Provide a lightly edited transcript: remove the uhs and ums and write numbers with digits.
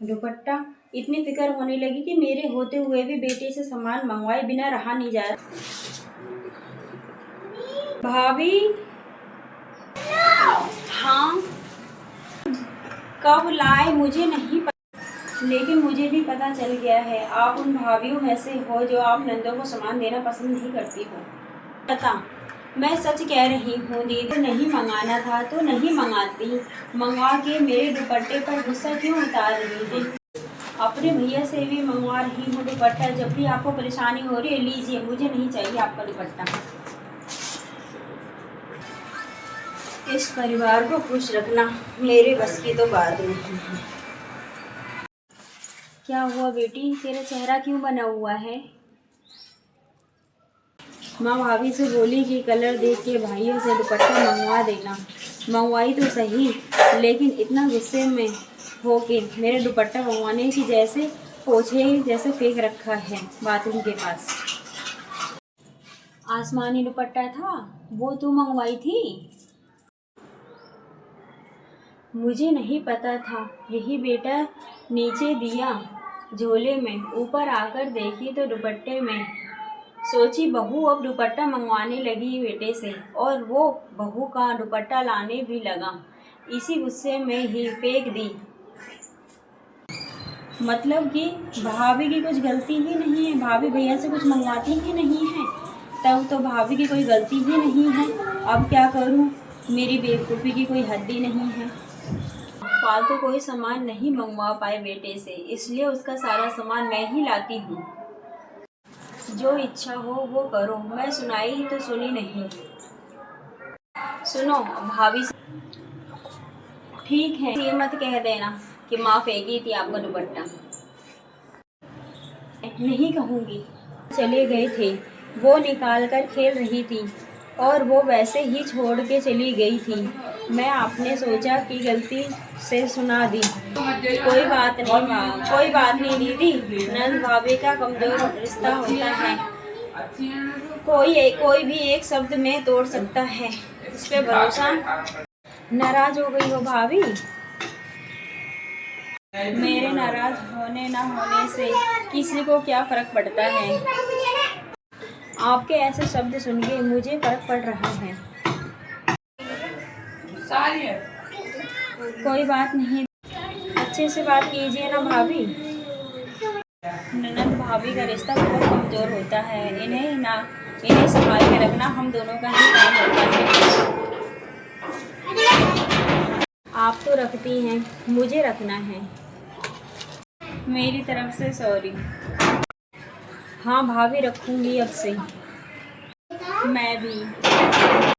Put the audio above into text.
दुपट्टा इतनी फिक्र होने लगी कि मेरे होते हुए भी बेटे से सामान मंगवाए बिना रहा नहीं जा रहा। भाभी, हाँ, कब लाए मुझे नहीं पता, लेकिन मुझे भी पता चल गया है आप उन भाभीयों में से हो जो आप नंदों को सामान देना पसंद नहीं करती हो। पता, मैं सच कह रही हूँ दीदी, नहीं मंगाना था तो नहीं मंगाती, मंगवा के मेरे दुपट्टे पर गुस्सा क्यों उतार रही है। अपने भैया से भी मंगवा रही हूँ दुपट्टा, जब भी आपको परेशानी हो रही है लीजिए, मुझे नहीं चाहिए आपका दुपट्टा। इस परिवार को खुश रखना मेरे बस की तो बात नहीं है। क्या हुआ बेटी, तेरा चेहरा क्यों बना हुआ है? माँ भाभी से बोली कि कलर देख के भाइयों से दुपट्टा मंगवा देना। मंगवाई तो सही, लेकिन इतना गुस्से में हो के मेरे दुपट्टा मंगवाने की जैसे पोछे जैसे फेंक रखा है बाथरूम के पास। आसमानी दुपट्टा था वो तू मंगवाई थी? मुझे नहीं पता था, यही बेटा नीचे दिया झोले में, ऊपर आकर देखी तो दुपट्टे में। सोची बहू अब दुपट्टा मंगवाने लगी बेटे से, और वो बहू का दुपट्टा लाने भी लगा। इसी गुस्से में ही फेंक दी। मतलब कि भाभी की कुछ गलती ही नहीं है, भाभी भैया से कुछ मंगवाती ही नहीं है, तब तो भाभी की कोई गलती ही नहीं है। अब क्या करूं, मेरी बेवकूफ़ी की कोई हद ही नहीं है। फालतू कोई सामान नहीं मंगवा पाए बेटे से, इसलिए उसका सारा सामान मैं ही लाती हूँ। जो इच्छा हो वो करो, मैं सुनाई तो सुनी नहीं। सुनो भाभी, ठीक है, ये मत कह देना कि माँ फेंकी थी आपका दुपट्टा। नहीं कहूँगी। चले गए थे, वो निकाल कर खेल रही थी और वो वैसे ही छोड़ के चली गई थी। मैं आपने सोचा कि गलती से सुना दी। कोई बात नहीं माँ, कोई बात नहीं दीदी, नंद भाभी का कमजोर रिश्ता होता है, कोई भी एक शब्द में तोड़ सकता है, इस पे भरोसा। नाराज हो गई हो भाभी? मेरे नाराज होने ना होने से किसी को क्या फर्क पड़ता है। आपके ऐसे शब्द सुन के मुझे फर्क पड़ रहा है। कोई बात नहीं, अच्छे से बात कीजिए ना भाभी। ननद भाभी का रिश्ता बहुत कमजोर होता है, इन्हें संभाल के रखना हम दोनों का ही काम होता है। आप तो रखती हैं, मुझे रखना है। मेरी तरफ से सॉरी। हाँ भाभी, रखूंगी अब से। मैं भी।